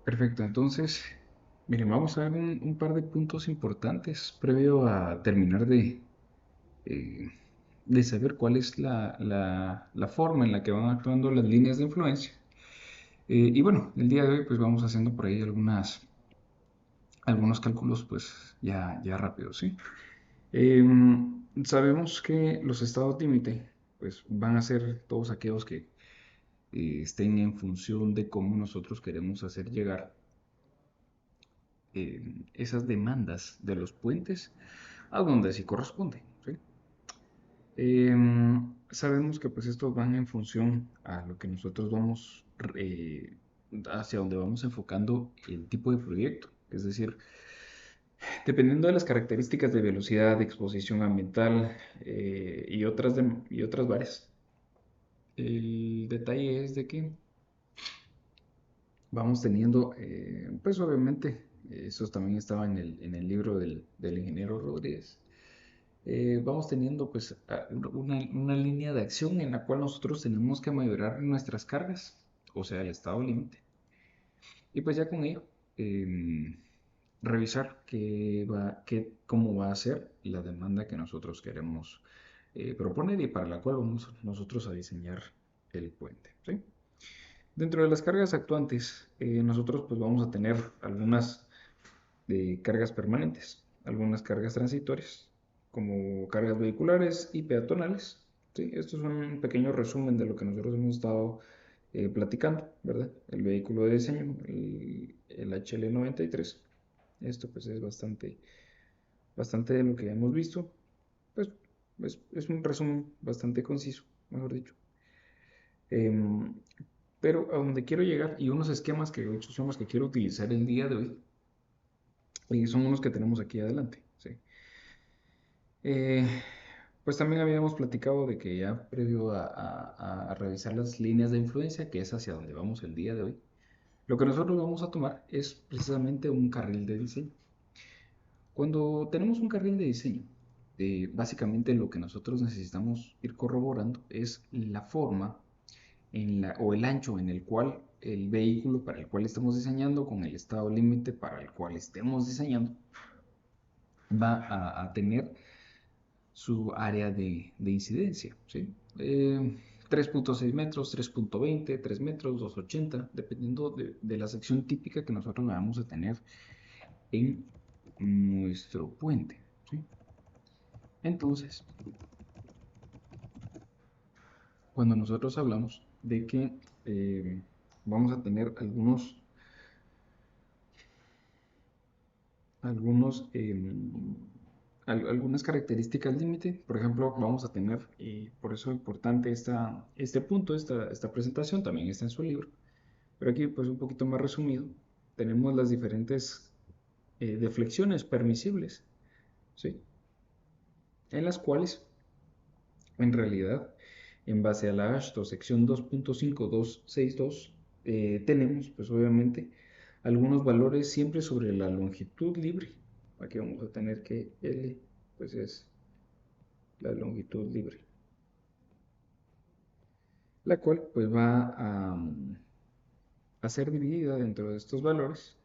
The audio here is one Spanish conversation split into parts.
Perfecto, entonces, miren, vamos a ver un par de puntos importantes previo a terminar eh, de saber cuál es la forma en la que van actuando las líneas de influencia. Y bueno, el día de hoy pues vamos haciendo por ahí algunos cálculos pues ya rápidos, ¿sí? Sabemos que los estados límite pues van a ser todos aquellos que estén en función de cómo nosotros queremos hacer llegar esas demandas de los puentes a donde sí corresponde, ¿sí? Sabemos que pues estos van en función a lo que nosotros vamos, hacia donde vamos enfocando el tipo de proyecto, es decir, dependiendo de las características de velocidad, de exposición ambiental y otras varias. El detalle es de que vamos teniendo, pues obviamente, eso también estaba en el libro del ingeniero Rodríguez. Vamos teniendo pues una línea de acción en la cual nosotros tenemos que mayorar nuestras cargas, o sea, el estado límite. Y pues ya con ello, eh, revisar cómo va a ser la demanda que nosotros queremos proponer y para la cual vamos nosotros a diseñar el puente, ¿sí? Dentro de las cargas actuantes, nosotros pues vamos a tener algunas cargas permanentes, algunas cargas transitorias, como cargas vehiculares y peatonales. ¿Sí? Esto es un pequeño resumen de lo que nosotros hemos estado platicando, ¿verdad? El vehículo de diseño, el HL93. Esto pues es bastante de lo que hemos visto. Pues es un resumen bastante conciso, mejor dicho. Em, pero a donde quiero llegar y unos esquemas que de hecho son los que quiero utilizar el día de hoy, y son unos que tenemos aquí adelante. ¿Sí? Eh, pues también habíamos platicado de que ya previo a revisar las líneas de influencia, que es hacia donde vamos el día de hoy, lo que nosotros vamos a tomar es precisamente un carril de diseño. Cuando tenemos un carril de diseño, básicamente lo que nosotros necesitamos ir corroborando es la forma o el ancho en el cual el vehículo para el cual estamos diseñando, con el estado límite para el cual estemos diseñando, va a tener su área de incidencia, ¿sí? 3.6 metros, 3.20, 3 metros, 2.80, dependiendo de la sección típica que nosotros vamos a tener en nuestro puente, ¿sí? Entonces, cuando nosotros hablamos de que vamos a tener algunas características límite. Por ejemplo, vamos a tener, y por eso es importante este punto, esta presentación, también está en su libro, pero aquí pues un poquito más resumido, tenemos las diferentes deflexiones permisibles, ¿sí? En las cuales, en realidad, en base a la AASHTO sección 2.5262, tenemos pues obviamente algunos valores siempre sobre la longitud libre. Aquí vamos a tener que L pues es la longitud libre, la cual pues va a ser dividida dentro de estos valores,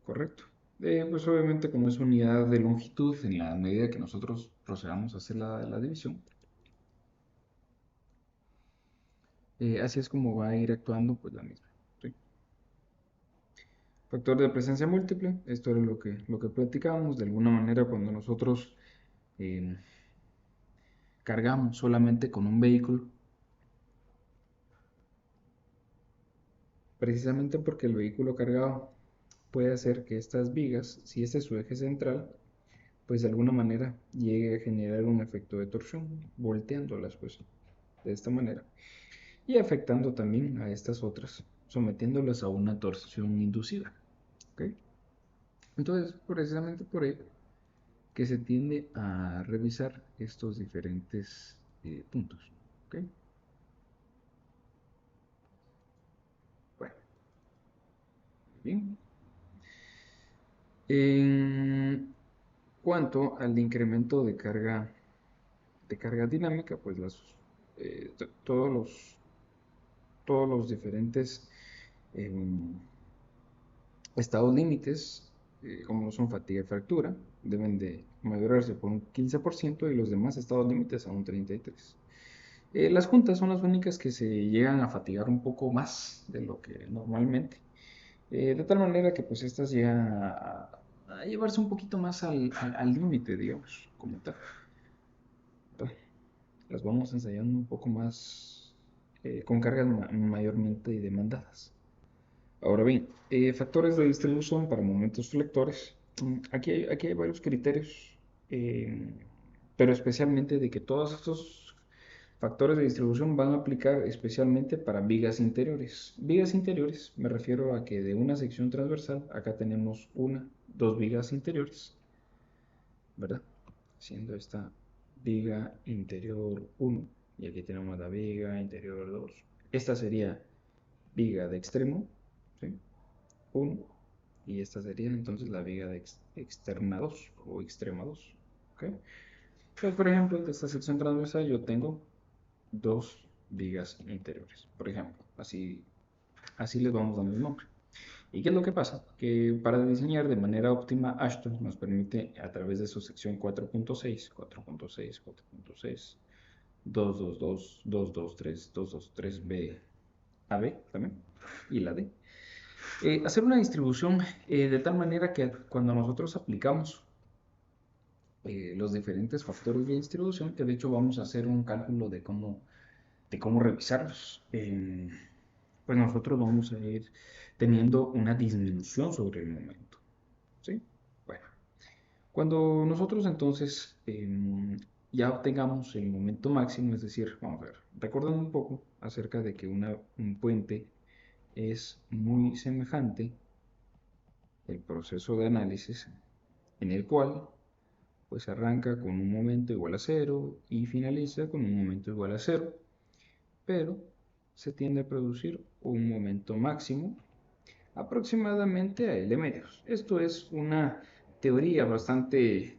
¿correcto? Pues obviamente como es unidad de longitud, en la medida que nosotros procedamos a hacer la división, así es como va a ir actuando pues la misma, ¿sí? Factor de presencia múltiple, esto era lo que platicábamos, de alguna manera cuando nosotros eh, cargamos solamente con un vehículo, precisamente porque el vehículo cargado puede hacer que estas vigas, si este es su eje central, pues de alguna manera llegue a generar un efecto de torsión, volteándolas pues de esta manera y afectando también a estas otras, sometiéndolas a una torsión inducida. ¿Okay? Entonces, precisamente por ello que se tiende a revisar estos diferentes puntos. ¿Okay? Bueno, bien. En cuanto al incremento de carga dinámica, pues eh, todos los diferentes eh, Estados límites, como son fatiga y fractura, deben de mejorarse por un 15% y los demás estados límites a un 33%. Las juntas son las únicas que se llegan a fatigar un poco más de lo que normalmente. De tal manera que pues estas llegan a llevarse un poquito más al límite, digamos, como tal. Las vamos ensayando un poco más con cargas mayormente demandadas. Ahora bien, factores de distribución para momentos flectores. Aquí hay varios criterios, eh, pero especialmente de que todos estos factores de distribución van a aplicar especialmente para vigas interiores. Vigas interiores, me refiero a que de una sección transversal, acá tenemos dos vigas interiores, ¿verdad? Siendo esta viga interior 1 y aquí tenemos la viga interior 2. Esta sería viga de extremo, ¿sí? 1 y esta sería entonces la viga de externa 2 o extrema 2. ¿Okay? Pues, por ejemplo, de esta sección transversal yo tengo dos vigas interiores, por ejemplo, así les vamos dando el nombre. ¿Y qué es lo que pasa? Que para diseñar de manera óptima, Ashton nos permite a través de su sección 4.6, 4.6, 4.6, 222, 223, 223B, AB también, y la D. Hacer una distribución de tal manera que cuando nosotros aplicamos los diferentes factores de distribución, que de hecho vamos a hacer un cálculo de cómo revisarlos, pues nosotros vamos a ir teniendo una disminución sobre el momento. ¿Sí? Bueno, cuando nosotros entonces ya obtengamos el momento máximo, es decir, vamos a ver, recordando un poco acerca de que un puente es muy semejante el proceso de análisis en el cual pues arranca con un momento igual a cero y finaliza con un momento igual a cero, pero se tiende a producir un momento máximo aproximadamente a L medios. Esto es una teoría bastante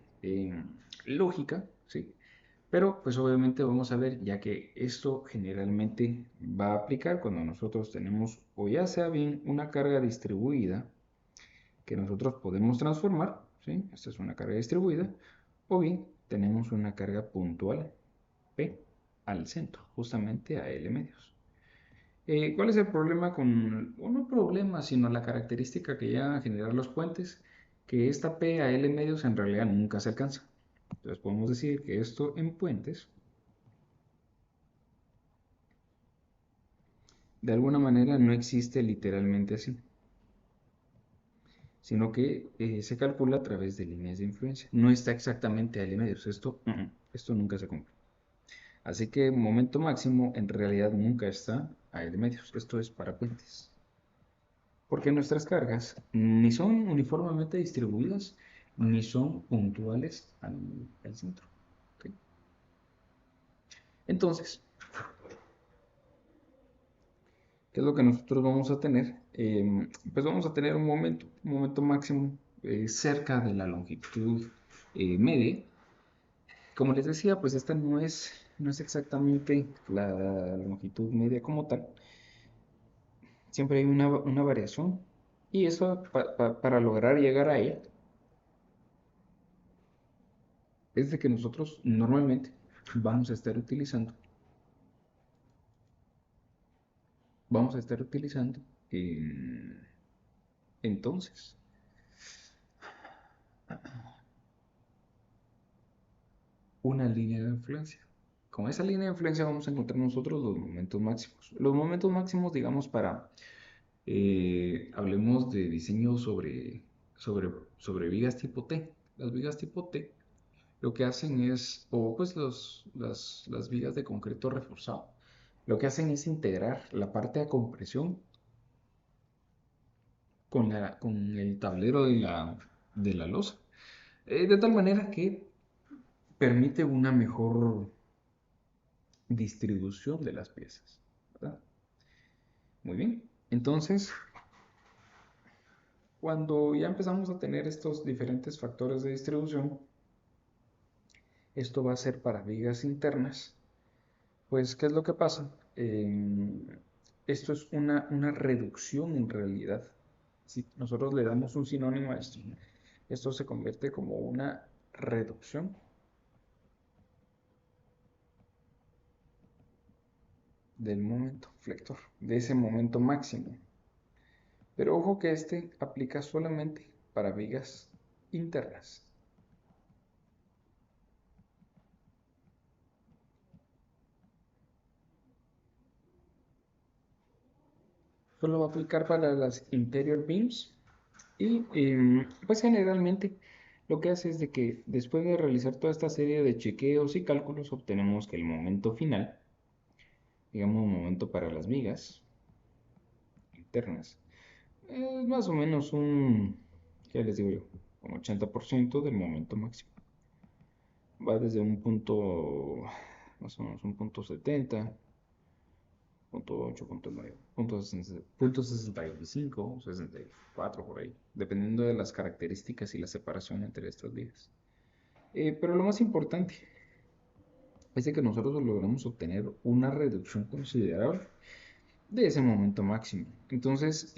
lógica, ¿sí? Pero pues obviamente vamos a ver ya que esto generalmente va a aplicar cuando nosotros tenemos o ya sea bien una carga distribuida que nosotros podemos transformar, ¿sí? Esta es una carga distribuida, o bien tenemos una carga puntual P al centro, justamente a L medios. ¿Cuál es el problema con, o no problema, sino la característica que llegan a generar los puentes? Que esta P a L medios en realidad nunca se alcanza. Entonces podemos decir que esto en puentes, de alguna manera no existe literalmente así, sino que se calcula a través de líneas de influencia. No está exactamente a L medios, esto nunca se cumple. Así que momento máximo en realidad nunca está a L medios, esto es para puentes. Porque nuestras cargas ni son uniformemente distribuidas ni son puntuales al centro. ¿Okay? Entonces, ¿qué es lo que nosotros vamos a tener? Pues vamos a tener un momento máximo cerca de la longitud media. Como les decía, pues esta no es exactamente la longitud media como tal. Siempre hay una variación. Y eso, para lograr llegar a ella, es de que nosotros normalmente vamos a estar utilizando, vamos a estar utilizando entonces una línea de influencia. Con esa línea de influencia vamos a encontrar nosotros los momentos máximos. Los momentos máximos, digamos, hablemos de diseño sobre vigas tipo T. Las vigas tipo T lo que hacen es, o pues las vigas de concreto reforzado, lo que hacen es integrar la parte de compresión con el tablero de la losa, de tal manera que permite una mejor distribución de las piezas, ¿verdad? Muy bien, entonces, cuando ya empezamos a tener estos diferentes factores de distribución, esto va a ser para vigas internas, pues, ¿qué es lo que pasa? Esto es una reducción en realidad Si nosotros le damos un sinónimo a esto se convierte como una reducción del momento flector, de ese momento máximo. Pero ojo que este aplica solamente para vigas internas. Solo va a aplicar para las interior beams y pues generalmente lo que hace es de que después de realizar toda esta serie de chequeos y cálculos obtenemos que el momento final, digamos un momento para las vigas internas, es más o menos ¿qué les digo yo? Un 80% del momento máximo. Va desde un punto, más o menos un punto 70, punto 8, punto 9, punto 65, 64 por ahí, dependiendo de las características y la separación entre estos días. Pero lo más importante es de que nosotros logramos obtener una reducción considerable de ese momento máximo. Entonces,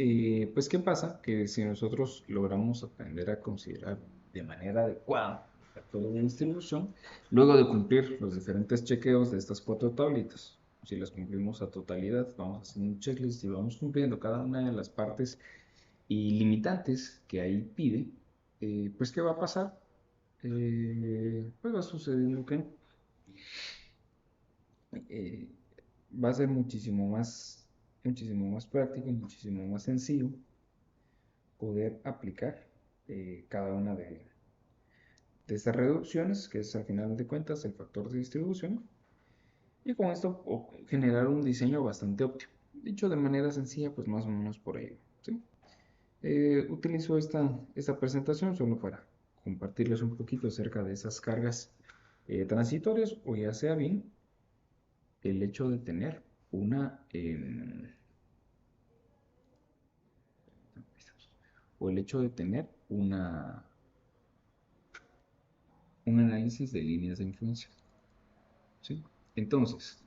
pues, ¿qué pasa? Que si nosotros logramos aprender a considerar de manera adecuada toda la distribución, luego de cumplir los diferentes chequeos de estas cuatro tablitas, si las cumplimos a totalidad, vamos haciendo un checklist y vamos cumpliendo cada una de las partes y limitantes que ahí pide, pues, ¿qué va a pasar? Pues va sucediendo que eh, va a ser muchísimo más práctico, muchísimo más sencillo poder aplicar cada una de estas reducciones, que es al final de cuentas el factor de distribución, y con esto generar un diseño bastante óptimo. Dicho de manera sencilla, pues más o menos por ahí, ¿sí? Utilizo esta presentación solo para compartirles un poquito acerca de esas cargas transitorias, o ya sea bien el hecho de tener una o el hecho de tener un análisis de líneas de influencia, ¿sí? Entonces,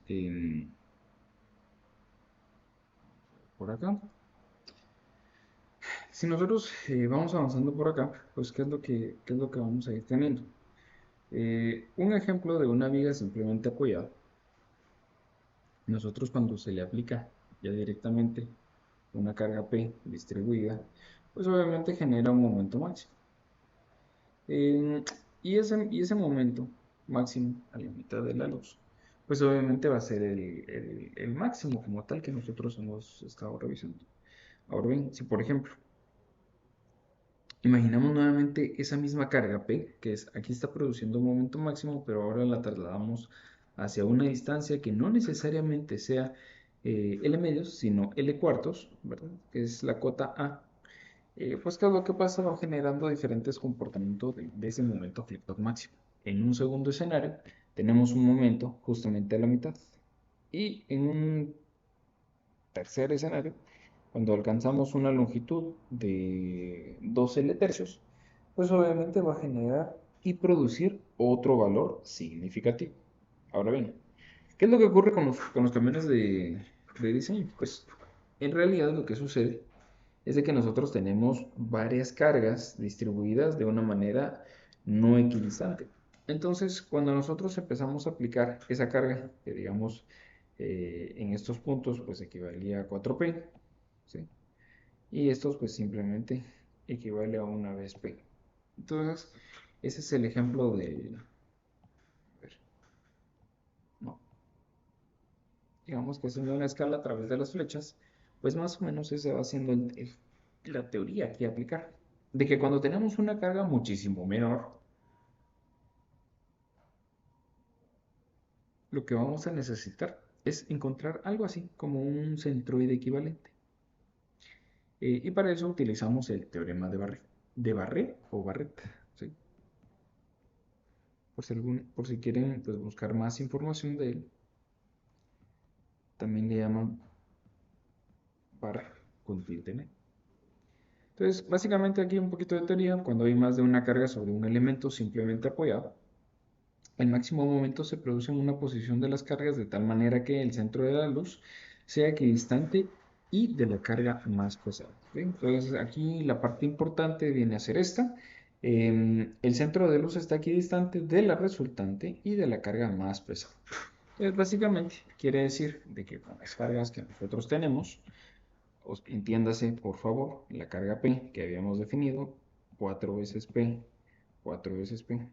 por acá, si nosotros vamos avanzando por acá, pues ¿qué es lo que vamos a ir teniendo? Un ejemplo de una viga simplemente apoyada, nosotros cuando se le aplica ya directamente una carga P distribuida, pues obviamente genera un momento máximo. Eh, y ese momento máximo a la mitad de la luz, pues obviamente va a ser el máximo como tal que nosotros hemos estado revisando. Ahora bien, si por ejemplo imaginamos nuevamente esa misma carga P, que es aquí está produciendo un momento máximo, pero ahora la trasladamos hacia una distancia que no necesariamente sea L medios, sino L cuartos, ¿verdad? Que es la cota A. Pues qué es lo que pasa, va generando diferentes comportamientos de ese momento flip-top máximo. En un segundo escenario tenemos un momento justamente a la mitad. Y en un tercer escenario, cuando alcanzamos una longitud de 2 L tercios, pues obviamente va a generar y producir otro valor significativo. Ahora bien, ¿qué es lo que ocurre con los camiones de diseño? Pues en realidad lo que sucede es de que nosotros tenemos varias cargas distribuidas de una manera no equidistante. Entonces, cuando nosotros empezamos a aplicar esa carga, que digamos en estos puntos pues equivalía a 4P, ¿sí? Y estos pues simplemente equivale a una vez P. Entonces, ese es el ejemplo de, a ver, no, digamos que haciendo una escala a través de las flechas, pues más o menos ese va siendo la teoría que aplicar. De que cuando tenemos una carga muchísimo menor, lo que vamos a necesitar es encontrar algo así como un centroide equivalente. Y para eso utilizamos el teorema de Barré o Barrett, ¿sí? Por si quieren pues, buscar más información de él, también le llaman Barré con tilde N. Entonces, básicamente aquí un poquito de teoría, cuando hay más de una carga sobre un elemento simplemente apoyado, el máximo momento se produce en una posición de las cargas de tal manera que el centro de la luz sea equidistante y de la carga más pesada. ¿Sí? Entonces aquí la parte importante viene a ser esta. El centro de luz está aquí distante de la resultante y de la carga más pesada. Entonces básicamente quiere decir de que con las cargas que nosotros tenemos, entiéndase por favor la carga P que habíamos definido, 4 veces P, 4 veces P,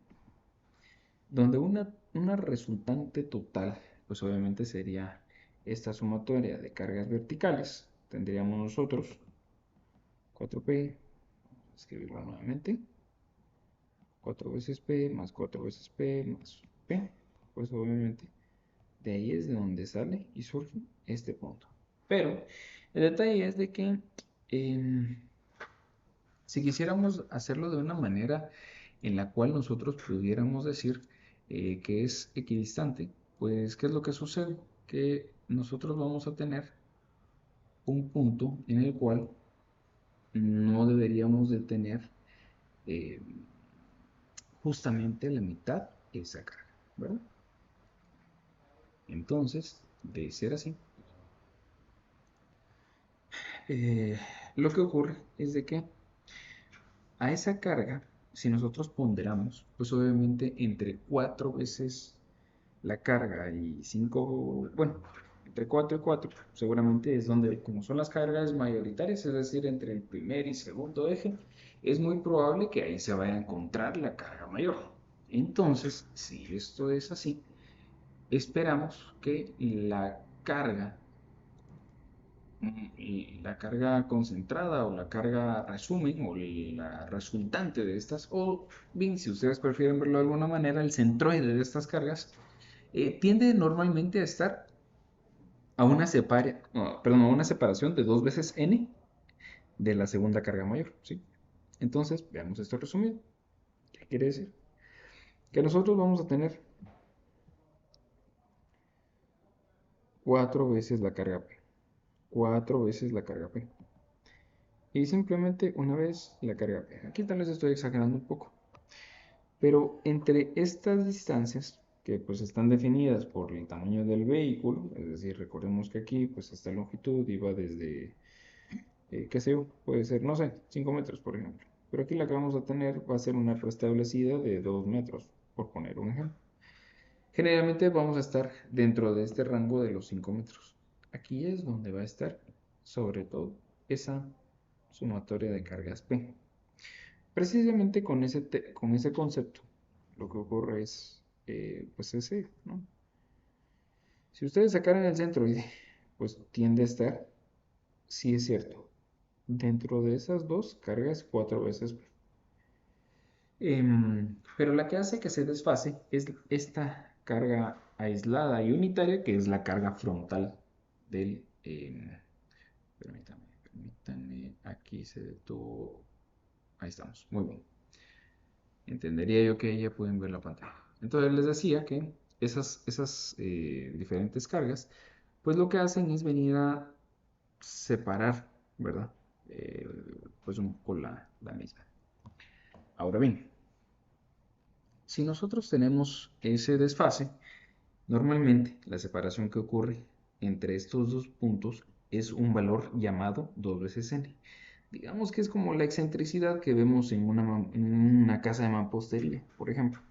donde una resultante total, pues obviamente sería esta sumatoria de cargas verticales. Tendríamos nosotros 4P, vamos a escribirlo nuevamente, 4 veces P más 4 veces P más P, pues obviamente de ahí es de donde sale y surge este punto. Pero el detalle es de que eh, si quisiéramos hacerlo de una manera en la cual nosotros pudiéramos decir que es equidistante, pues ¿qué es lo que sucede? Que nosotros vamos a tener un punto en el cual no deberíamos de tener eh, justamente la mitad esa carga, ¿verdad? Entonces, de ser así, eh, lo que ocurre es de que a esa carga, si nosotros ponderamos, pues obviamente entre 4 veces la carga y 5, bueno, entre 4 y 4, seguramente es donde, como son las cargas mayoritarias, es decir, entre el primer y segundo eje, es muy probable que ahí se vaya a encontrar la carga mayor. Entonces, si esto es así, esperamos que la carga concentrada o la carga resumen o la resultante de estas, o bien, si ustedes prefieren verlo de alguna manera, el centroide de estas cargas, tiende normalmente a estar a una separación de 2 veces n de la segunda carga mayor, ¿sí? Entonces, veamos esto resumido. ¿Qué quiere decir? Que nosotros vamos a tener 4 veces la carga P. 4 veces la carga P. Y simplemente una vez la carga P. Aquí tal vez estoy exagerando un poco. Pero entre estas distancias, que pues están definidas por el tamaño del vehículo, es decir, recordemos que aquí pues esta longitud iba desde qué sé yo, puede ser, no sé, 5 metros, por ejemplo. Pero aquí la que vamos a tener va a ser una restablecida de 2 metros, por poner un ejemplo. Generalmente vamos a estar dentro de este rango de los 5 metros. Aquí es donde va a estar, sobre todo, esa sumatoria de cargas P. Precisamente con ese concepto, lo que ocurre es, pues ese, ¿no? Si ustedes sacaran el centroide, pues tiende a estar, sí es cierto, dentro de esas dos cargas 4 veces. Pero la que hace que se desfase es esta carga aislada y unitaria, que es la carga frontal del... permítanme, aquí se detuvo. Ahí estamos, muy bien. Entendería yo que ya pueden ver la pantalla. Entonces les decía que esas diferentes cargas, pues lo que hacen es venir a separar, ¿verdad? Eh, pues un poco la misma. Ahora bien, si nosotros tenemos ese desfase, normalmente la separación que ocurre entre estos dos puntos es un valor llamado 2 veces n. Digamos que es como la excentricidad que vemos en una casa de mampostería, por ejemplo.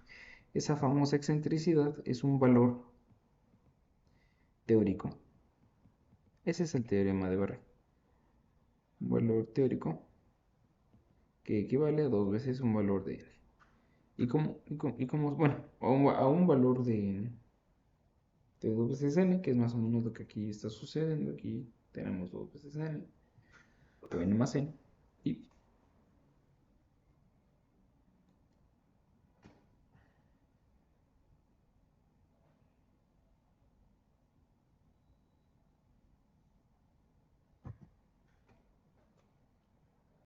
Esa famosa excentricidad es un valor teórico. Ese es el teorema de Barré. Un valor teórico que equivale a 2 veces un valor de n. Bueno, a un valor de 2 veces n, que es más o menos lo que aquí está sucediendo. Aquí tenemos 2 veces n, que viene más n.